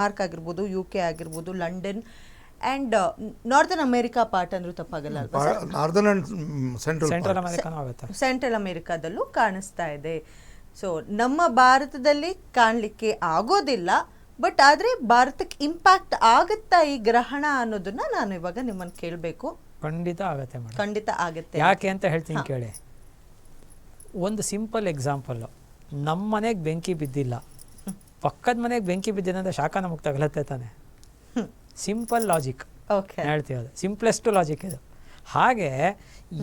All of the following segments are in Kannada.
ಮಾರ್ಕ್ ಆಗಿರ್ಬೋದು, UK ಆಗಿರ್ಬೋದು, London and northern America part ಅಂದ್ರೂ ತಪ್ಪಾಗಲ್ಲ ಅಲ್ವಾ? ನಾರ್ದರ್ನ್ ಆ್ಯಂಡ್ ಸೆಂಟ್ರಲ್ ಅಮೇರಿಕಾದಲ್ಲೂ ಕಾಣಿಸ್ತಾ ಇದೆ. ಸೊ ನಮ್ಮ ಭಾರತದಲ್ಲಿ ಕಾಣಲಿಕ್ಕೆ ಆಗೋದಿಲ್ಲ, ಬಟ್ ಆದರೆ ಭಾರತಕ್ಕೆ ಇಂಪ್ಯಾಕ್ಟ್ ಆಗುತ್ತಾ ಈ ಗ್ರಹಣ ಅನ್ನೋದನ್ನ ನಾನು ಇವಾಗ ನಿಮ್ಮನ್ನು ಕೇಳಬೇಕು. ಖಂಡಿತ ಆಗುತ್ತೆ ಮೇಡಮ್, ಖಂಡಿತ ಆಗುತ್ತೆ. ಯಾಕೆ ಅಂತ ಹೇಳ್ತೀನಿ ಕೇಳಿ. ಒಂದು ಸಿಂಪಲ್ ಎಕ್ಸಾಂಪಲ್ಲು, ನಮ್ಮ ಮನೆಗೆ ಬೆಂಕಿ ಬಿದ್ದಿಲ್ಲ, ಪಕ್ಕದ ಮನೆಗೆ ಬೆಂಕಿ ಬಿದ್ದಿದೆ ಅಂದರೆ ಶಾಖ ನಮಗೆ ತಗಲತ್ತೆ ತಾನೆ. ಸಿಂಪಲ್ ಲಾಜಿಕ್ ಹೇಳ್ತೀವಿ, ಅದು ಸಿಂಪ್ಲೆಸ್ಟ್ ಲಾಜಿಕ್ ಇದು. ಹಾಗೆ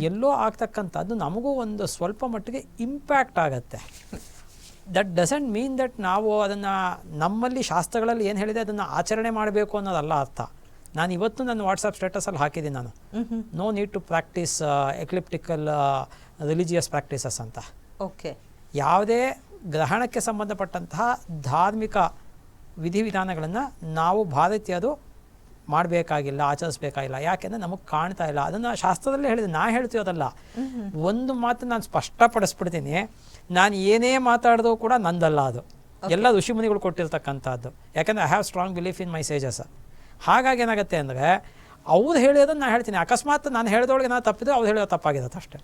ಎಲ್ಲೋ ಆಗ್ತಕ್ಕಂಥದ್ದು ನಮಗೂ ಒಂದು ಸ್ವಲ್ಪ ಮಟ್ಟಿಗೆ ಇಂಪ್ಯಾಕ್ಟ್ ಆಗುತ್ತೆ. ದಟ್ ಡಸಂಟ್ ಮೀನ್ ದಟ್ ನಾವು ಅದನ್ನು ನಮ್ಮಲ್ಲಿ ಶಾಸ್ತ್ರಗಳಲ್ಲಿ ಏನು ಹೇಳಿದೆ ಅದನ್ನು ಆಚರಣೆ ಮಾಡಬೇಕು ಅನ್ನೋದಲ್ಲ ಅರ್ಥ. ನಾನು ಇವತ್ತು ನನ್ನ ವಾಟ್ಸಪ್ ಸ್ಟೇಟಸಲ್ಲಿ ಹಾಕಿದ್ದೀನಿ, ನಾನು no need to practise ecliptical religious practices ಅಂತ. ಓಕೆ, ಯಾವುದೇ ಗ್ರಹಣಕ್ಕೆ ಸಂಬಂಧಪಟ್ಟಂತಹ ಧಾರ್ಮಿಕ ವಿಧಿವಿಧಾನಗಳನ್ನು ನಾವು ಭಾರತೀಯರು ಮಾಡಬೇಕಾಗಿಲ್ಲ, ಆಚರಿಸಬೇಕಾಗಿಲ್ಲ. ಯಾಕೆಂದರೆ ನಮಗೆ ಕಾಣ್ತಾ ಇಲ್ಲ. ಅದನ್ನು ಶಾಸ್ತ್ರದಲ್ಲೇ ಹೇಳಿದೆ, ನಾ ಹೇಳ್ತೀವದಲ್ಲ. ಒಂದು ಮಾತು ನಾನು ಸ್ಪಷ್ಟಪಡಿಸ್ಬಿಡ್ತೀನಿ, ನಾನು ಏನೇ ಮಾತಾಡಿದ್ರು ಕೂಡ ನಂದಲ್ಲ, ಅದು ಎಲ್ಲ ಋಷಿಮುನಿಗಳು ಕೊಟ್ಟಿರ್ತಕ್ಕಂಥದ್ದು. ಯಾಕೆಂದರೆ I have strong belief in my sages. ಹಾಗಾಗಿ ಏನಾಗುತ್ತೆ ಅಂದರೆ ಅವ್ರು ಹೇಳಿಯೋದನ್ನು ನಾನು ಹೇಳ್ತೀನಿ. ಅಕಸ್ಮಾತ್ ನಾನು ಹೇಳಿದೊಳಗೆ ನಾನು ತಪ್ಪಿದ್ರೆ ಅವ್ರು ಹೇಳೋದು ತಪ್ಪಾಗಿರುತ್ತೆ ಅಷ್ಟೇ.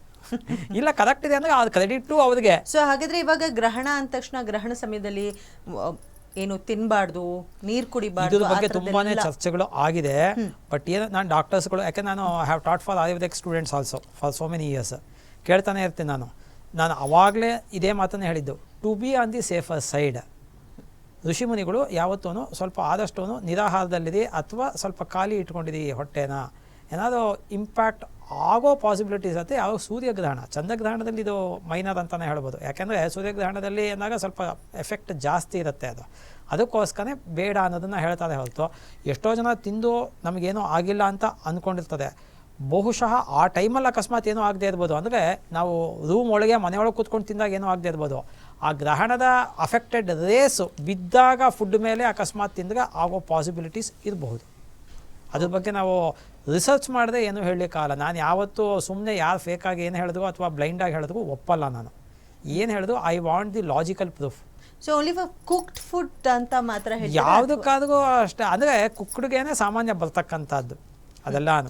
ಇಲ್ಲ ಕರೆಕ್ಟ್ ಇದೆ ಅಂದರೆ ಅದು ಕ್ರೆಡಿಟು ಅವ್ರಿಗೆ. ಸೊ ಹಾಗಾದರೆ ಇವಾಗ ಗ್ರಹಣ ಅಂದ ತಕ್ಷಣ ಗ್ರಹಣ ಸಮಯದಲ್ಲಿ ಏನು ತಿನ್ನಬಾರ್ದು, ನೀರು ಕುಡಿಬಾರ್ದು, ಇದ್ರ ಬಗ್ಗೆ ತುಂಬಾ ಚರ್ಚೆಗಳು ಆಗಿದೆ. ಬಟ್ ಏನು ನಾನು ಡಾಕ್ಟರ್ಸ್ಗಳು, ಯಾಕೆ ನಾನು have taught for Ayurvedic students also for so many years, ಕೇಳ್ತಾನೆ ಇರ್ತೀನಿ ನಾನು ಅವಾಗಲೇ ಇದೇ ಮಾತನ್ನೇ ಹೇಳಿದ್ದು, to be on the safer side. ಋಷಿಮುನಿಗಳು ಯಾವತ್ತೂ ಸ್ವಲ್ಪ ಆದಷ್ಟು ನಿರಾಹಾರದಲ್ಲಿದೆ ಅಥವಾ ಸ್ವಲ್ಪ ಖಾಲಿ ಇಟ್ಕೊಂಡಿದೆ ಹೊಟ್ಟೆನ, ಏನಾದರೂ ಇಂಪ್ಯಾಕ್ಟ್ ಆಗೋ ಪಾಸಿಬಿಲಿಟೀಸ್ ಇರುತ್ತೆ. ಯಾವ ಸೂರ್ಯಗ್ರಹಣ, ಚಂದ್ರಗ್ರಹಣದಲ್ಲಿ ಇದು ಮೈನರ್ ಅಂತಲೇ ಹೇಳ್ಬೋದು. ಯಾಕೆಂದರೆ ಸೂರ್ಯಗ್ರಹಣದಲ್ಲಿ ಏನಾಗ ಸ್ವಲ್ಪ ಎಫೆಕ್ಟ್ ಜಾಸ್ತಿ ಇರುತ್ತೆ. ಅದಕ್ಕೋಸ್ಕರ ಬೇಡ ಅನ್ನೋದನ್ನು ಹೇಳ್ತಾರೆ ಹೊರತು, ಎಷ್ಟೋ ಜನ ತಿಂದು ನಮಗೇನೂ ಆಗಿಲ್ಲ ಅಂತ ಅಂದ್ಕೊಂಡಿರ್ತದೆ. ಬಹುಶಃ ಆ ಟೈಮಲ್ಲಿ ಅಕಸ್ಮಾತ್ ಏನೂ ಆಗದೆ ಇರ್ಬೋದು. ಅಂದರೆ ನಾವು ರೂಮ್ ಒಳಗೆ ಮನೆಯೊಳಗೆ ಕೂತ್ಕೊಂಡು ತಿಂದಾಗ ಏನೂ ಆಗದೆ ಇರ್ಬೋದು. ಆ ಗ್ರಹಣದ ಅಫೆಕ್ಟೆಡ್ ರೇಸು ಬಿದ್ದಾಗ ಫುಡ್ ಮೇಲೆ ಅಕಸ್ಮಾತ್ ತಿಂದಾಗ ಆಗೋ ಪಾಸಿಬಿಲಿಟೀಸ್ ಇರಬಹುದು. ಅದ್ರ ಬಗ್ಗೆ ನಾವು ರಿಸರ್ಚ್ ಮಾಡದೆ ಏನೂ ಹೇಳಲಿಕ್ಕಾಗಲ್ಲ. ನಾನು ಯಾವತ್ತೂ ಸುಮ್ಮನೆ ಯಾರು ಫೇಕಾಗಿ ಏನು ಹೇಳಿದ್ರು ಅಥವಾ ಬ್ಲೈಂಡಾಗಿ ಹೇಳಿದ್ರು ಒಪ್ಪಲ್ಲ. ನಾನು ಏನು ಹೇಳಿದ್ರು I want the logical proof. So only for cooked food ಅಂತ ಮಾತ್ರ ಹೇಳಿ, ಯಾವುದಕ್ಕಾದ್ರೂ ಅಷ್ಟೇ. ಅಂದರೆ ಕುಕ್ಡ್ಗೇನೆ ಸಾಮಾನ್ಯ ಬರ್ತಕ್ಕಂಥದ್ದು ಅದೆಲ್ಲ.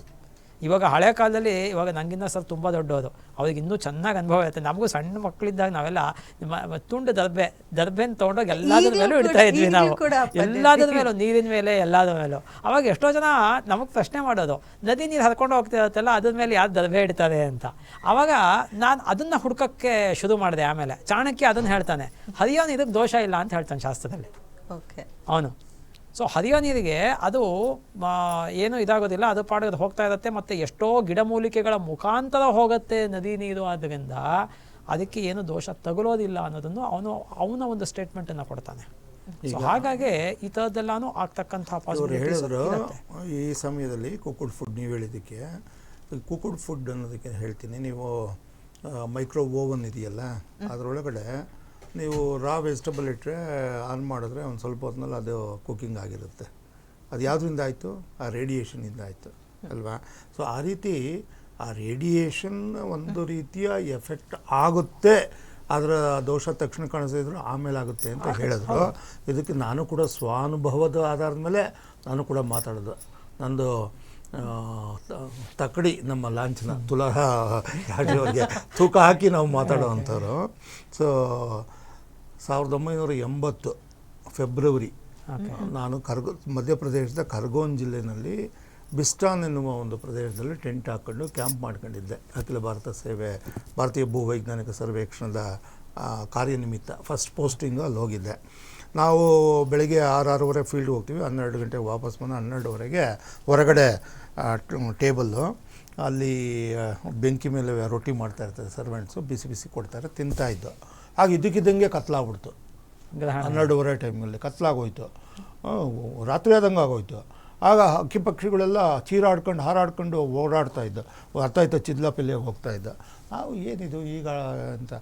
ಇವಾಗ ಹಳೆ ಕಾಲದಲ್ಲಿ, ಇವಾಗ ನನಗಿನ್ನ ಸ್ವಲ್ಪ ತುಂಬ ದೊಡ್ಡವರು, ಅವ್ರಿಗೆ ಇನ್ನೂ ಚೆನ್ನಾಗಿ ಅನುಭವ ಇರುತ್ತೆ. ನಮಗೂ ಸಣ್ಣ ಮಕ್ಕಳಿದ್ದಾಗ ನಾವೆಲ್ಲ ತುಂಡು ದರ್ಬೆನ ತೊಗೊಂಡೋಗಿ ಎಲ್ಲದ್ರ ಮೇಲೂ ಇಡ್ತಾ ಇದ್ವಿ ನಾವು, ಎಲ್ಲದ್ರ ಮೇಲೂ, ನೀರಿನ ಮೇಲೆ ಎಲ್ಲದ್ರ ಮೇಲೂ. ಅವಾಗ ಎಷ್ಟೋ ಜನ ನಮಗೆ ಪ್ರಶ್ನೆ ಮಾಡೋದು, ನದಿ ನೀರು ಹರ್ಕೊಂಡು ಹೋಗ್ತಿರತ್ತಲ್ಲ ಅದ್ರ ಮೇಲೆ ಯಾರು ದರ್ಬೆ ಇಡ್ತಾರೆ ಅಂತ. ಆವಾಗ ನಾನು ಅದನ್ನು ಹುಡ್ಕೋಕ್ಕೆ ಶುರು ಮಾಡಿದೆ. ಆಮೇಲೆ ಚಾಣಕ್ಯ ಅದನ್ನು ಹೇಳ್ತಾನೆ, ಹರಿಯೋ ನೀರಿಗೆ ದೋಷ ಇಲ್ಲ ಅಂತ ಹೇಳ್ತಾನೆ ಶಾಸ್ತ್ರದಲ್ಲಿ ಅವನು. ಸೊ ಹರಿಯೋ ನೀರಿಗೆ ಅದು ಏನೂ ಇದಾಗೋದಿಲ್ಲ, ಅದು ಪಾಡೋದು ಹೋಗ್ತಾ ಇರುತ್ತೆ. ಮತ್ತು ಎಷ್ಟೋ ಗಿಡಮೂಲಿಕೆಗಳ ಮುಖಾಂತರ ಹೋಗುತ್ತೆ ನದಿ ನೀರು. ಆದ್ದರಿಂದ ಅದಕ್ಕೆ ಏನು ದೋಷ ತಗೊಳ್ಳೋದಿಲ್ಲ ಅನ್ನೋದನ್ನು ಅವನ ಒಂದು ಸ್ಟೇಟ್ಮೆಂಟನ್ನು ಕೊಡ್ತಾನೆ. ಸೊ ಹಾಗಾಗಿ ಈ ಥರದ್ದೆಲ್ಲಾನು ಆಗ್ತಕ್ಕಂಥ ಹೇಳಿದ್ರು. ಈ ಸಮಯದಲ್ಲಿ ಕುಕ್ಕುಡ್ ಫುಡ್ ನೀವು ಹೇಳಿದ್ದಕ್ಕೆ, ಕುಕ್ಕುಡ್ ಫುಡ್ ಅನ್ನೋದಕ್ಕೆ ಹೇಳ್ತೀನಿ. ನೀವು ಮೈಕ್ರೋ ಓವನ್ ಇದೆಯಲ್ಲ, ಅದರೊಳಗಡೆ ನೀವು ರಾ ವೆಜಿಟಬಲ್ ಇಟ್ಟರೆ ಆನ್ ಮಾಡಿದ್ರೆ ಒಂದು ಸ್ವಲ್ಪ ಹೊತ್ತಿನಲ್ಲಿ ಅದು ಕುಕ್ಕಿಂಗ್ ಆಗಿರುತ್ತೆ. ಅದು ಯಾವುದರಿಂದ ಆಯಿತು? ಆ ರೇಡಿಯೇಷನಿಂದ ಆಯಿತು ಅಲ್ವಾ? ಸೊ ಆ ರೀತಿ ಆ ರೇಡಿಯೇಷನ್ ಒಂದು ರೀತಿಯ ಎಫೆಕ್ಟ್ ಆಗುತ್ತೆ. ಅದರ ದೋಷ ತಕ್ಷಣ ಕಾಣಿಸಿದ್ರು ಆಮೇಲೆ ಆಗುತ್ತೆ ಅಂತ ಹೇಳಿದ್ರು. ಇದಕ್ಕೆ ನಾನು ಕೂಡ ಸ್ವಾನುಭವದ ಆಧಾರದ ಮೇಲೆ ನಾನು ಕೂಡ ಮಾತಾಡೋದು. ನಂದು ತಕ್ಕಡಿ ನಮ್ಮ ಲಾಂಛನ ತುಲಾರಾಜಿಯವರಿಗೆ ತೂಕ ಹಾಕಿ ನಾವು ಮಾತಾಡೋವಂಥವ್ರು. ಸೊ 1980 ಫೆಬ್ರವರಿ ನಾನು ಮಧ್ಯಪ್ರದೇಶದ ಖರ್ಗೋನ್ ಜಿಲ್ಲೆಯಲ್ಲಿ ಬಿಸ್ಟಾನ್ ಎನ್ನುವ ಒಂದು ಪ್ರದೇಶದಲ್ಲಿ ಟೆಂಟ್ ಹಾಕ್ಕೊಂಡು ಕ್ಯಾಂಪ್ ಮಾಡ್ಕೊಂಡಿದ್ದೆ. ಅಖಿಲ ಭಾರತೀಯ ಭೂವೈಜ್ಞಾನಿಕ ಸರ್ವೇಕ್ಷಣದ ಕಾರ್ಯನಿಮಿತ್ತ ಫಸ್ಟ್ ಪೋಸ್ಟಿಂಗು ಅಲ್ಲಿ ಹೋಗಿದ್ದೆ. ನಾವು ಬೆಳಗ್ಗೆ 6-6:30 ಫೀಲ್ಡ್ಗೆ ಹೋಗ್ತೀವಿ, 12 ಗಂಟೆಗೆ ವಾಪಸ್ ಬಂದು 12:30 ಹೊರಗಡೆ ಟೇಬಲ್ಲು ಅಲ್ಲಿ ಬೆಂಕಿ ಮೇಲೆ ರೊಟ್ಟಿ ಮಾಡ್ತಾಯಿರ್ತಾರೆ ಸರ್ವೆಂಟ್ಸು, ಬಿಸಿ ಬಿಸಿ ಕೊಡ್ತಾರೆ, ತಿಂತಾಯಿದ್ದು. ಆಗ ಇದ್ದಕ್ಕಿದ್ದಂಗೆ ಕತ್ಲಾಗ್ಬಿಡ್ತು. 12:30 ಟೈಮಲ್ಲಿ ಕತ್ಲಾಗೋಯ್ತು, ರಾತ್ರಿ ಆದಂಗೆ ಆಗೋಯ್ತು. ಆಗ ಹಕ್ಕಿ ಪಕ್ಷಿಗಳೆಲ್ಲ ಚೀರಾಡ್ಕೊಂಡು ಹಾರಾಡ್ಕೊಂಡು ಓಡಾಡ್ತಾಯಿದ್ದು. ಅರ್ಥ ಚಿದ್ಲಾಪಿಲ್ಲಿಯಾಗಿ ಹೋಗ್ತಾಯಿದ್ದ. ಏನಿದು ಈಗ ಅಂತ.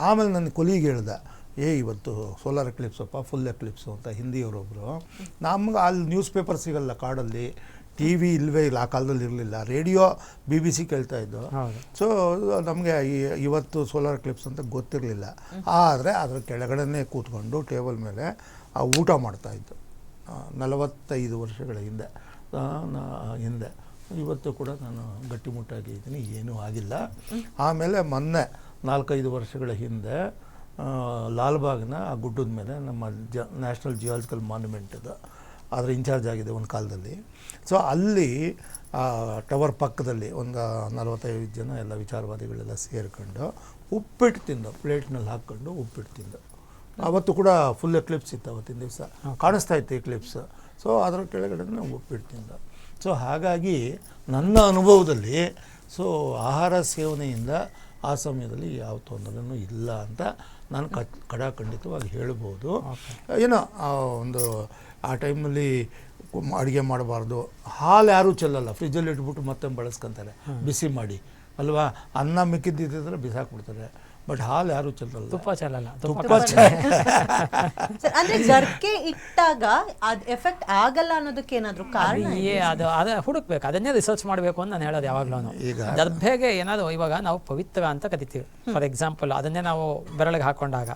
ಆಮೇಲೆ ನನ್ನ ಕೊಲಿಗೆ ಹೇಳ್ದೆ, ಇವತ್ತು ಸೋಲಾರ್ ಎಕ್ಲಿಪ್ಸಪ್ಪ, ಫುಲ್ ಎಕ್ಲಿಪ್ಸು ಅಂತ ಹಿಂದಿಯವರೊಬ್ಬರು. ನಮ್ಗೆ ಅಲ್ಲಿ ನ್ಯೂಸ್ ಪೇಪರ್ ಸಿಗಲ್ಲ ಕಾಡಲ್ಲಿ, ಟಿ ವಿ ಇಲ್ಲವೇ ಇಲ್ಲ, ಆ ಕಾಲದಲ್ಲಿ ಇರಲಿಲ್ಲ. Radio BBC ಕೇಳ್ತಾಯಿದ್ದು. ಸೊ ನಮಗೆ ಇವತ್ತು ಸೋಲಾರ್ ಎಕ್ಲಿಪ್ಸ್ ಅಂತ ಗೊತ್ತಿರಲಿಲ್ಲ. ಆದರೆ ಅದರ ಕೆಳಗಡೆ ಕೂತ್ಕೊಂಡು ಟೇಬಲ್ ಮೇಲೆ ಊಟ ಮಾಡ್ತಾಯಿದ್ದು. 45 ವರ್ಷಗಳ ಹಿಂದೆ ಹಿಂದೆ. ಇವತ್ತು ಕೂಡ ನಾನು ಗಟ್ಟಿಮುಟ್ಟಾಗಿ ಇದ್ದೀನಿ, ಏನೂ ಆಗಿಲ್ಲ. ಆಮೇಲೆ ಮೊನ್ನೆ 4-5 ವರ್ಷಗಳ ಹಿಂದೆ ಲಾಲ್ಬಾಗ್ನ ಆ ಗುಡ್ಡದ ಮೇಲೆ ನಮ್ಮ ನ್ಯಾಷನಲ್ ಜಿಯಾಲಜಿಕಲ್ ಮಾನ್ಯುಮೆಂಟ್ ಇದೆ, ಅದರ ಇನ್ಚಾರ್ಜ್ ಆಗಿದೆ ಒಂದು ಕಾಲದಲ್ಲಿ. ಸೊ ಅಲ್ಲಿ ಟವರ್ ಪಕ್ಕದಲ್ಲಿ ಒಂದು 45 ಜನ ಎಲ್ಲ ವಿಚಾರವಾದಿಗಳೆಲ್ಲ ಸೇರಿಕೊಂಡು ಉಪ್ಪಿಟ್ಟು ತಿಂದು, ಪ್ಲೇಟ್ನಲ್ಲಿ ಹಾಕ್ಕೊಂಡು ಉಪ್ಪಿಟ್ಟು ತಿಂದು. ಅವತ್ತು ಕೂಡ ಫುಲ್ ಎಕ್ಲಿಪ್ಸ್ ಇತ್ತು, ಅವತ್ತಿನ ದಿವಸ ಕಾಣಿಸ್ತಾ ಇತ್ತು ಎಕ್ಲಿಪ್ಸ್. ಸೊ ಅದರ ಕೆಳಗಡೆ ಉಪ್ಪಿಟ್ಟು ತಿಂದ. ಸೊ ಹಾಗಾಗಿ ನನ್ನ ಅನುಭವದಲ್ಲಿ ಸೊ ಆಹಾರ ಸೇವನೆಯಿಂದ ಆ ಸಮಯದಲ್ಲಿ ಯಾವ ತೊಂದರೆನೂ ಇಲ್ಲ ಅಂತ ನಾನು ಖಡಾಖಂಡಿತವಾಗಿ ಹೇಳ್ಬೋದು. ಏನೋ ಒಂದು ಆ ಟೈಮಲ್ಲಿ ಅಡುಗೆ ಮಾಡಬಾರ್ದು, ಹಾಲು ಯಾರೂ ಚೆಲ್ಲಲ್ಲ, ಫ್ರಿಜ್ಜಲ್ಲಿ ಇಟ್ಬಿಟ್ಟು ಮತ್ತೆ ಬಳಸ್ಕೊತಾರೆ ಬಿಸಿ ಮಾಡಿ ಅಲ್ವಾ. ಅನ್ನ ಮಿಕ್ಕಿದ್ದಿದ್ರೆ ಬಿಸಾಕ್ಬಿಡ್ತಾರೆ, ಬಟ್ ಹಾಲು ಯಾರೂ ಚೆಲ್ಲಲ್ಲ, ತುಪ್ಪ ಚೆಲ್ಲಲ್ಲ. ಅಂದ್ರೆ ಜರ್ಕೆ ಇಟ್ಟಾಗ ಅದ್ ಎಫೆಕ್ಟ್ ಆಗಲ್ಲ ಅನ್ನೋದಕ್ಕೆ ಏನಾದ್ರು ಕಾರಣ? ಅದು ಹುಡುಕ್ಬೇಕು, ಅದನ್ನೇ ರಿಸರ್ಚ್ ಮಾಡಬೇಕು ಅಂತ ನಾನು ಹೇಳೋದು ಯಾವಾಗಲೂ. ದರ್ಭೆಗೆ ಏನಾದ್ರು ಇವಾಗ ನಾವು ಪವಿತ್ರ ಅಂತ ಕರಿತೀವಿ ಫಾರ್ ಎಕ್ಸಾಂಪಲ್, ಅದನ್ನೇ ನಾವು ಬೆರಳಿಗೆ ಹಾಕೊಂಡಾಗ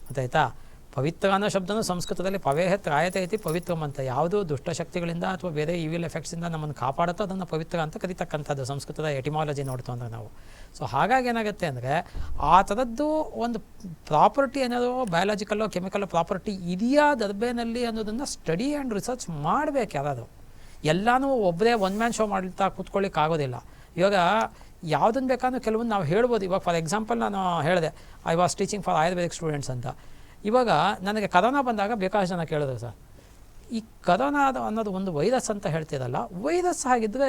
ಗೊತ್ತಾಯ್ತಾ. ಪವಿತ್ರ ಅನ್ನೋ ಶಬ್ದನೂ ಸಂಸ್ಕೃತದಲ್ಲಿ ಪವೇಹ ತ್ರಾಯತೆ ಐತಿ ಪವಿತ್ರಂ ಅಂತ. ಯಾವುದು ದುಷ್ಟಶಕ್ತಿಗಳಿಂದ ಅಥವಾ ಬೇರೆ ಇವಿಲ್ ಎಫೆಕ್ಟ್ಸಿಂದ ನಮ್ಮನ್ನು ಕಾಪಾಡುತ್ತೋ ಅದನ್ನು ಪವಿತ್ರ ಅಂತ ಕರಿತಕ್ಕಂಥದ್ದು ಸಂಸ್ಕೃತದ ಎಟಿಮಾಲಜಿ ನೋಡ್ತು ಅಂದರೆ ನಾವು. ಸೊ ಹಾಗಾಗಿ ಏನಾಗುತ್ತೆ ಅಂದರೆ ಆ ಥರದ್ದು ಒಂದು ಪ್ರಾಪರ್ಟಿ ಏನಾದರೂ ಬಯಾಲಜಿಕಲ್ಲೋ ಕೆಮಿಕಲ್ ಪ್ರಾಪರ್ಟಿ ಇದೆಯಾ ದರ್ಬೆನಲ್ಲಿ ಅನ್ನೋದನ್ನು ಸ್ಟಡಿ ಆ್ಯಂಡ್ ರಿಸರ್ಚ್ ಮಾಡಬೇಕು ಯಾರಾದರೂ. ಎಲ್ಲನೂ ಒಬ್ಬರೇ ಒನ್ ಮ್ಯಾನ್ ಶೋ ಮಾಡ್ತಾ ಕೂತ್ಕೊಳ್ಳಿಕ್ಕೆ ಆಗೋದಿಲ್ಲ. ಇವಾಗ ಯಾವುದನ್ನು ಬೇಕಾದ್ರೂ ಕೆಲವೊಂದು ನಾವು ಹೇಳ್ಬೋದು. ಇವಾಗ ಫಾರ್ ಎಕ್ಸಾಂಪಲ್ ನಾನು ಹೇಳಿದೆ I was teaching for Ayurvedic students ಅಂತ. ಇವಾಗ ನನಗೆ ಕರೋನಾ ಬಂದಾಗ ಬೇಕಾದಷ್ಟು ಜನ ಕೇಳಿದ್ರು, ಸರ್ ಈ ಕರೋನಾ ಅನ್ನೋದು ಒಂದು ವೈರಸ್ ಅಂತ ಹೇಳ್ತಿರಲ್ಲ, ವೈರಸ್ ಆಗಿದ್ದರೆ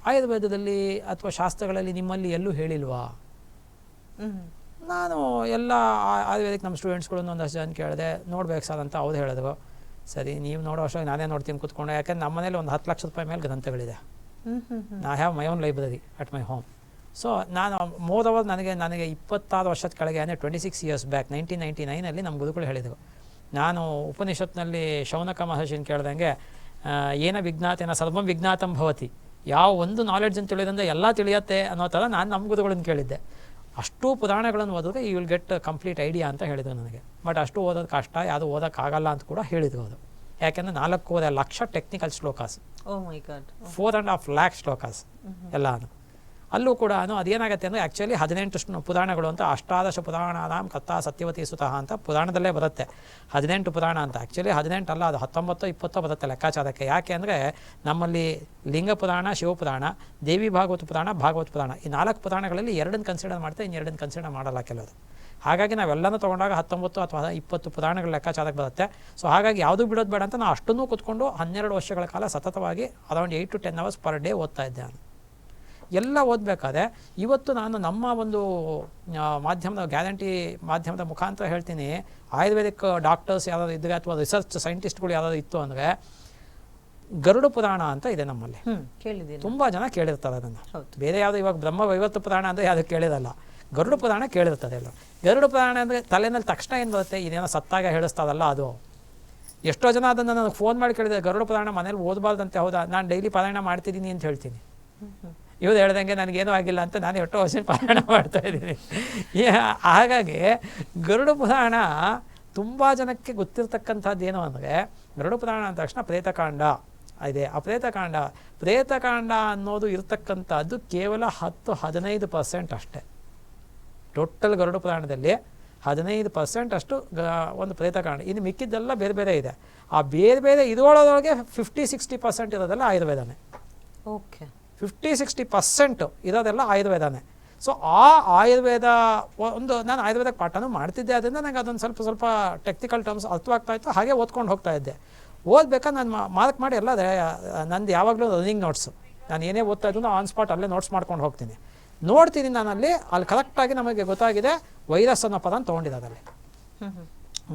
ಆಯುರ್ವೇದದಲ್ಲಿ ಅಥವಾ ಶಾಸ್ತ್ರಗಳಲ್ಲಿ ನಿಮ್ಮಲ್ಲಿ ಎಲ್ಲೂ ಹೇಳಿಲ್ವಾ? ನಾನು ಎಲ್ಲ ಆಯುರ್ವೇದಿಕ್ ನಮ್ಮ ಸ್ಟೂಡೆಂಟ್ಸ್ಗಳನ್ನು ಒಂದಷ್ಟು ಜನ ಕೇಳಿದೆ, ನೋಡ್ಬೇಕು ಸರ್ ಅಂತ ಅವ್ರು ಹೇಳಿದ್ರು. ಸರಿ ನೀವು ನೋಡೋ ಅಷ್ಟೊಂದು ನಾನೇ ನೋಡ್ತೀನಿ ಕೂತ್ಕೊಂಡೆ, ಯಾಕೆಂದ್ರೆ ನಮ್ಮ ಮನೇಲಿ ಒಂದು 10 ಲಕ್ಷ ರೂಪಾಯಿ ಮೇಲೆ ಗ್ರಂಥಗಳಿದೆ. ನಾ have my own library at my home. So ನಾನು ಮೋದವರು ನನಗೆ 26 ವರ್ಷದ ಕೆಳಗೆ ಅಂದರೆ 26 ಇಯರ್ಸ್ ಬ್ಯಾಕ್ 1999 ನಮ್ಮ ಗುರುಗಳು ಹೇಳಿದರು. ನಾನು ಉಪನಿಷತ್ನಲ್ಲಿ ಶೌನಕ ಮಹರ್ಷಿನ ಕೇಳ್ದಂಗೆ ಏನ ವಿಜ್ಞಾತೇನ ಸರ್ವಂ ವಿಜ್ಞಾತಂ ಭವತಿ, ಯಾವ ಒಂದು ನಾಲೆಡ್ಜನ್ನು ತಿಳಿಯೋದ್ರಿಂದ ಎಲ್ಲ ತಿಳಿಯುತ್ತೆ ಅನ್ನೋ ಥರ ನಾನು ನಮ್ಮ ಗುರುಗಳನ್ನು ಕೇಳಿದ್ದೆ. ಅಷ್ಟು ಪುರಾಣಗಳನ್ನು ಓದಿದ್ರೆ you will get complete idea ಅಂತ ಹೇಳಿದರು ನನಗೆ. ಬಟ್ ಅಷ್ಟು ಓದೋದು ಕಷ್ಟ, ಯಾವುದು ಓದೋಕ್ಕಾಗಲ್ಲ ಅಂತ ಕೂಡ ಹೇಳಿದರು ಅವರು. ಯಾಕೆಂದರೆ 4.5 ಲಕ್ಷ ಟೆಕ್ನಿಕಲ್ ಶ್ಲೋಕಾಸ್, 4.5 lakh ಶ್ಲೋಕಾಸ್ ಎಲ್ಲಾನು. ಅಲ್ಲೂ ಕೂಡ ಅದೇನಾಗುತ್ತೆ ಅಂದರೆ ಆ್ಯಕ್ಚುಲಿ 18 ಪುರಾಣಗಳು ಅಂತ, ಅಷ್ಟಾದಶ ಪುರಾಣಾನಾಂ ಕಥಾ ಸತ್ಯವತಿ ಸುತಃ ಅಂತ ಪುರಾಣದಲ್ಲೇ ಬರುತ್ತೆ. 18 ಪುರಾಣ ಅಂತ. ಆ್ಯಕ್ಚುಲಿ 18 ಅಲ್ಲ, ಅದು 19-20 ಬರುತ್ತೆ ಲೆಕ್ಕಾಚಾರಕ್ಕೆ. ಯಾಕೆ ಅಂದರೆ ನಮ್ಮಲ್ಲಿ ಲಿಂಗ ಪುರಾಣ, ಶಿವಪುರಾಣ, ದೇವಿ ಭಾಗವತ ಪುರಾಣ, ಭಾಗವತ ಪುರಾಣ, ಈ 4 ಪುರಾಣಗಳಲ್ಲಿ 2 ಕನ್ಸಿಡರ್ ಮಾಡ್ತಾರೆ, ಇನ್ನು 2 ಕನ್ಸಿಡರ್ ಮಾಡಲ್ಲ ಕೆಲವರು. ಹಾಗಾಗಿ ನಾವೆಲ್ಲನೂ ತೊಗೊಂಡಾಗ 19 ಅಥವಾ 20 ಪುರಾಣಗಳ ಲೆಕ್ಕಾಚಾರಕ್ಕೆ ಬರುತ್ತೆ. ಸೊ ಹಾಗಾಗಿ ಯಾವುದೂ ಬಿಡೋದು ಬೇಡ ಅಂತ ನಾನು ಅಷ್ಟನ್ನೂ ಕೂತ್ಕೊಂಡು 12 ವರ್ಷಗಳ ಕಾಲ ಸತತವಾಗಿ around 8 to 10 hours per day ಓದ್ತಾ ಇದ್ದೆ ನಾನು. ಎಲ್ಲ ಓದಬೇಕಾದ್ರೆ ಇವತ್ತು ನಾನು ನಮ್ಮ ಒಂದು ಮಾಧ್ಯಮದ ಗ್ಯಾರಂಟಿ ಮಾಧ್ಯಮದ ಮುಖಾಂತರ ಹೇಳ್ತೀನಿ, ಆಯುರ್ವೇದಿಕ್ ಡಾಕ್ಟರ್ಸ್ ಯಾರಾದ್ರು ಇದ್ದರೆ ಅಥವಾ ರಿಸರ್ಚ್ ಸೈಂಟಿಸ್ಟ್ಗಳು ಯಾರಾದ್ರು ಇತ್ತು ಅಂದರೆ ಗರುಡ ಪುರಾಣ ಅಂತ ಇದೆ ನಮ್ಮಲ್ಲಿ. ತುಂಬ ಜನ ಕೇಳಿರ್ತಾರೆ ಅದನ್ನು. ಬೇರೆ ಯಾವುದು ಇವಾಗ ಬ್ರಹ್ಮ ವೈವರ್ತ ಪುರಾಣ ಅಂದರೆ ಯಾವುದು ಕೇಳಿರಲ್ಲ, ಗರುಡ ಪುರಾಣ ಕೇಳಿರ್ತದೆ ಎಲ್ಲ. ಗರುಡ ಪುರಾಣ ಅಂದರೆ ತಲೆನಲ್ಲಿ ತಕ್ಷಣ ಏನು ಬರುತ್ತೆ, ಇದೇನೋ ಸತ್ತಾಗ ಹೇಳಿಸ್ತಾರಲ್ಲ ಅದು. ಎಷ್ಟೋ ಜನ ಅದನ್ನು ನನಗೆ ಫೋನ್ ಮಾಡಿ ಕೇಳಿದೆ, ಗರುಡ ಪುರಾಣ ಮನೇಲಿ ಓದಬಾರ್ದಂತೆ. ಹೌದಾ, ನಾನು ಡೈಲಿ ಪಾರಾಯಣ ಮಾಡ್ತಿದ್ದೀನಿ ಅಂತ ಹೇಳ್ತೀನಿ. ಇವ್ರು ಹೇಳ್ದಂಗೆ ನನಗೇನೂ ಆಗಿಲ್ಲ ಅಂತ ನಾನು ಎಷ್ಟೋ ವರ್ಷ ಪಾರಾಯಣ ಮಾಡ್ತಾಯಿದ್ದೀನಿ. ಹಾಗಾಗಿ ಗರುಡ ಪುರಾಣ ತುಂಬ ಜನಕ್ಕೆ ಗೊತ್ತಿರ್ತಕ್ಕಂಥದ್ದು ಏನು ಅಂದರೆ, ಗರುಡ ಪುರಾಣ ಅಂದ ತಕ್ಷಣ ಪ್ರೇತಕಾಂಡ ಇದೆ. ಆ ಪ್ರೇತಕಾಂಡ ಅನ್ನೋದು ಇರ್ತಕ್ಕಂಥದ್ದು ಕೇವಲ 10-15% ಅಷ್ಟೇ. ಟೋಟಲ್ ಗರುಡ ಪುರಾಣದಲ್ಲಿ 15% ಅಷ್ಟು ಒಂದು ಪ್ರೇತಕಾಂಡ. ಇನ್ನು ಮಿಕ್ಕಿದ್ದೆಲ್ಲ ಬೇರೆ ಬೇರೆ ಇದೆ. ಆ ಬೇರೆ ಬೇರೆ ಇದರೊಳಗೆ 50-60% ಇರೋದೆಲ್ಲ ಆಯುರ್ವೇದನೇ. ಓಕೆ, 50-60% ಇರೋದೆಲ್ಲ ಆಯುರ್ವೇದನೇ. ಸೊ ಆ ಆಯುರ್ವೇದ ಒಂದು ನಾನು ಆಯುರ್ವೇದಕ್ಕೆ ಪಾಠನೂ ಮಾಡ್ತಿದ್ದೆ. ಅದರಿಂದ ನನಗೆ ಅದೊಂದು ಸ್ವಲ್ಪ ಟೆಕ್ನಿಕಲ್ ಟರ್ಮ್ಸ್ ಅರ್ಥವಾಗ್ತಾ ಇತ್ತು. ಹಾಗೆ ಓದ್ಕೊಂಡು ಹೋಗ್ತಾ ಇದ್ದೆ. ಓದ್ಬೇಕಾದ್ರೆ ನಾನು ಮಾರ್ಕ್ ಮಾಡಿ ಎಲ್ಲ ನಂದು ಯಾವಾಗಲೂ ರನ್ನಿಂಗ್ ನೋಟ್ಸು. ನಾನು ಏನೇ ಓದ್ತಾ ಇದ್ದು ಆನ್ ಸ್ಪಾಟ್ ಅಲ್ಲೇ ನೋಟ್ಸ್ ಮಾಡ್ಕೊಂಡು ಹೋಗ್ತೀನಿ. ನೋಡ್ತೀನಿ ನಾನಲ್ಲಿ ಅಲ್ಲಿ ಕರೆಕ್ಟಾಗಿ ನಮಗೆ ಗೊತ್ತಾಗಿದೆ ವೈರಸ್ ಅನ್ನೋ ಪದ ತೊಗೊಂಡಿರೋದಲ್ಲಿ.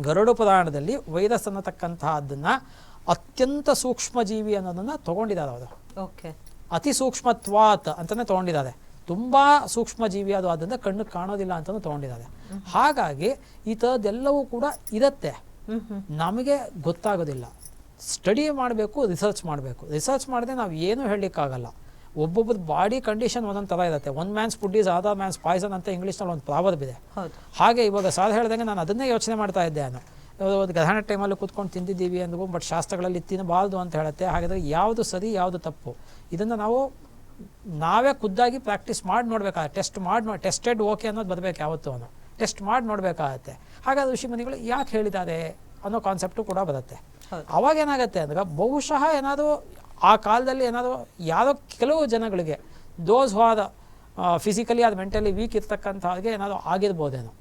ಗರುಡ ಪುರಾಣದಲ್ಲಿ ವೈರಸ್ ಅನ್ನತಕ್ಕಂತಹದ್ದನ್ನು ಅತ್ಯಂತ ಸೂಕ್ಷ್ಮ ಜೀವಿ ಅನ್ನೋದನ್ನು ತೊಗೊಂಡಿದ್ದಾರೆ ಅವರು. ಓಕೆ, ಅತಿ ಸೂಕ್ಷ್ಮತ್ವಾತ್ ಅಂತಲೇ ತೊಗೊಂಡಿದ್ದಾರೆ. ತುಂಬ ಸೂಕ್ಷ್ಮ ಜೀವಿ ಅದು, ಅದರಿಂದ ಕಣ್ಣು ಕಾಣೋದಿಲ್ಲ ಅಂತಲೂ ತೊಗೊಂಡಿದ್ದಾರೆ. ಹಾಗಾಗಿ ಈ ಥರದ್ದೆಲ್ಲವೂ ಕೂಡ ಇರುತ್ತೆ, ನಮಗೆ ಗೊತ್ತಾಗೋದಿಲ್ಲ. ಸ್ಟಡಿ ಮಾಡಬೇಕು, ರಿಸರ್ಚ್ ಮಾಡಬೇಕು. ರಿಸರ್ಚ್ ಮಾಡಿದ್ರೆ ನಾವು ಏನೂ ಹೇಳಲಿಕ್ಕಾಗಲ್ಲ. ಒಬ್ಬೊಬ್ಬರು ಬಾಡಿ ಕಂಡೀಷನ್ ಒಂದೊಂದು ಥರ ಇರುತ್ತೆ. One man's food is other man's poison ಅಂತ ಇಂಗ್ಲೀಷ್ನಲ್ಲಿ ಒಂದು ಪ್ರಾವರ್ಬ್ ಇದೆ. ಹಾಗೆ ಇವಾಗ ಸಾರ್ ಹೇಳ್ದಂಗೆ ನಾನು ಅದನ್ನೇ ಯೋಚನೆ ಮಾಡ್ತಾ ಇದ್ದೆ. ಗ್ರಹಣ ಟೈಮಲ್ಲಿ ಕೂತ್ಕೊಂಡು ತಿಂದಿದ್ದೀವಿ ಅಂದ್ರೂ ಬಟ್ ಶಾಸ್ತ್ರಗಳಲ್ಲಿ ತಿನ್ನಬಾರ್ದು ಅಂತ ಹೇಳುತ್ತೆ. ಹಾಗಾದರೆ ಯಾವುದು ಸರಿ ಯಾವುದು ತಪ್ಪು ಇದನ್ನು ನಾವು ನಾವೇ ಖುದ್ದಾಗಿ ಪ್ರಾಕ್ಟೀಸ್ ಮಾಡಿ ನೋಡಬೇಕಾಗುತ್ತೆ. ಟೆಸ್ಟೆಡ್ ಓಕೆ ಅನ್ನೋದು ಬರಬೇಕು ಯಾವತ್ತೂ ಅನ್ನೋ ಟೆಸ್ಟ್ ಮಾಡಿ ನೋಡಬೇಕಾಗತ್ತೆ. ಹಾಗಾದ್ರೆ ಋಷಿಮುನಿಗಳು ಯಾಕೆ ಹೇಳಿದ್ದಾರೆ ಅನ್ನೋ ಕಾನ್ಸೆಪ್ಟು ಕೂಡ ಬರುತ್ತೆ. ಅವಾಗ ಏನಾಗುತ್ತೆ ಅಂದರೆ ಬಹುಶಃ ಏನಾದರೂ ಆ ಕಾಲದಲ್ಲಿ ಏನಾದರೂ ಯಾರೋ ಕೆಲವು ಜನಗಳಿಗೆ ದೋಸ್ ಹೋದ ಫಿಸಿಕಲಿ ಅದು ಮೆಂಟಲಿ ವೀಕ್ ಇರ್ತಕ್ಕಂಥವ್ರಿಗೆ ಏನಾದರೂ ಆಗಿರ್ಬೋದೇನೋ.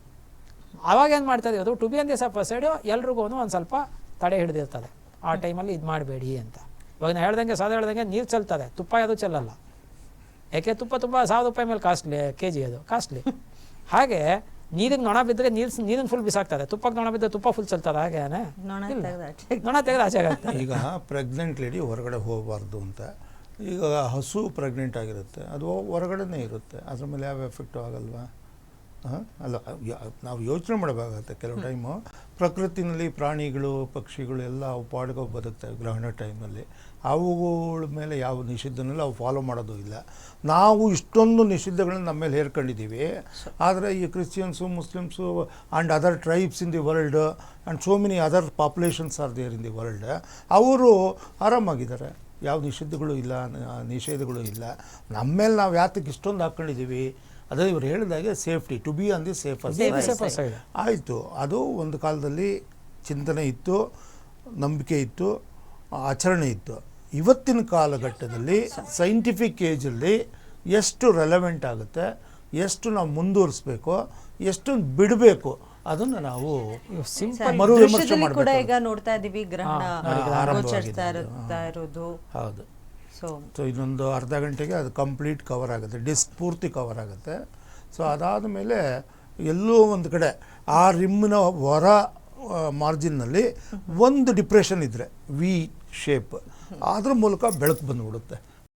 ಆವಾಗ ಏನು ಮಾಡ್ತಾರೆ ಇವರು to be on the safer side ಎಲ್ರಿಗೂ ಒಂದು ಸ್ವಲ್ಪ ತಡೆ ಹಿಡಿದಿರ್ತಾರೆ ಆ ಟೈಮಲ್ಲಿ ಇದು ಮಾಡಬೇಡಿ ಅಂತ. ಇವಾಗ ನಾನು ಹೇಳ್ದಂಗೆ ನೀರು ಚೆಲ್ತಾರೆ, ತುಪ್ಪ ಯಾವುದು ಚೆಲ್ಲಲ್ಲ. ಯಾಕೆ ತುಪ್ಪ ₹1,000 ಮೇಲೆ ಕಾಸ್ಟ್ಲಿ kg ಅದು ಕಾಸ್ಟ್ಲಿ. ಹಾಗೆ ನೀರಿಗೆ ನೊಣ ಬಿದ್ದರೆ ನೀರಿನ ಫುಲ್ ಬಿಸಾಕ್ತಾರೆ, ತುಪ್ಪಕ್ಕೆ ನೊಣ ಬಿದ್ದರೆ ತುಪ್ಪ ಫುಲ್ ಚೆಲ್ತಾರೆ. ಹಾಗೇನೆ ನೊಣ ತೆಗೆದು ಆಚೆ ಆಗುತ್ತೆ. ಈಗ ಪ್ರೆಗ್ನೆಂಟ್ ಲೇಡಿ ಹೊರಗಡೆ ಹೋಗಬಾರ್ದು ಅಂತ. ಈಗ ಹಸು ಪ್ರೆಗ್ನೆಂಟ್ ಆಗಿರುತ್ತೆ, ಅದು ಹೊರಗಡೆನೇ ಇರುತ್ತೆ, ಅದ್ರ ಮೇಲೆ ಯಾವ ಎಫೆಕ್ಟು ಆಗಲ್ವಾ? ಅಲ್ಲ, ನಾವು ಯೋಚನೆ ಮಾಡಬೇಕಾಗತ್ತೆ. ಕೆಲವು ಟೈಮು ಪ್ರಕೃತಿನಲ್ಲಿ ಪ್ರಾಣಿಗಳು ಪಕ್ಷಿಗಳು ಎಲ್ಲ ಅವು ಪಾಡ್ಗೋ ಬದುಕ್ತವೆ. ಗ್ರಹಣ ಟೈಮಲ್ಲಿ ಅವುಗಳ ಮೇಲೆ ಯಾವ ನಿಷಿದ್ಧನಲ್ಲ ಅವು ಫಾಲೋ ಮಾಡೋದು ಇಲ್ಲ. ನಾವು ಇಷ್ಟೊಂದು ನಿಷಿದ್ಧಗಳನ್ನ ನಮ್ಮ ಮೇಲೆ ಹೇರ್ಕೊಂಡಿದ್ದೀವಿ. ಆದರೆ ಈ Christians, Muslims and other tribes in the world and so many other populations are there in the world, ಅವರು ಆರಾಮಾಗಿದ್ದಾರೆ. ಯಾವ ನಿಷಿದ್ಧಗಳು ಇಲ್ಲ, ನಿಷೇಧಗಳು ಇಲ್ಲ. ನಮ್ಮ ಮೇಲೆ ನಾವು ಯಾತಕ್ಕೆ ಇಷ್ಟೊಂದು ಹಾಕ್ಕೊಂಡಿದ್ದೀವಿ? ಅದೇ ಇವ್ರು ಹೇಳಿದಾಗೆ safety, to be on the safer side ಆಯಿತು. ಅದು ಒಂದು ಕಾಲದಲ್ಲಿ ಚಿಂತನೆ ಇತ್ತು, ನಂಬಿಕೆ ಇತ್ತು, ಆಚರಣೆ ಇತ್ತು. ಇವತ್ತಿನ ಕಾಲಘಟ್ಟದಲ್ಲಿ ಸೈಂಟಿಫಿಕ್ ಏಜಲ್ಲಿ ಎಷ್ಟು ರೆಲೆವೆಂಟ್ ಆಗುತ್ತೆ, ಎಷ್ಟು ನಾವು ಮುಂದುವರಿಸ್ಬೇಕು, ಎಷ್ಟು ಬಿಡಬೇಕು, ಅದನ್ನು ನಾವು ಮರು ವಿಮರ್ಶೆ ಕೂಡ ಈಗ ನೋಡ್ತಾ ಇದೀವಿ ಗ್ರಹಣ ಗೋಚರಿಸ್ತಾ ಇರೋದು. ಹೌದು. ಸೊ ಇನ್ನೊಂದು ಅರ್ಧ ಗಂಟೆಗೆ ಅದು ಕಂಪ್ಲೀಟ್ ಕವರ್ ಆಗುತ್ತೆ, ಡಿಸ್ಕ್ ಪೂರ್ತಿ ಕವರ್ ಆಗುತ್ತೆ. ಸೊ ಅದಾದ ಮೇಲೆ ಎಲ್ಲೋ ಒಂದು ಕಡೆ ಆ ರಿಮ್ನ ಹೊರ ಮಾರ್ಜಿನ್ನಲ್ಲಿ ಒಂದು ಡಿಪ್ರೆಷನ್ ಇದ್ದರೆ ವಿ ಶೇಪ್, ಅದ್ರ ಮೂಲಕ ಬೆಳಕು ಬಂದುಬಿಡುತ್ತೆ.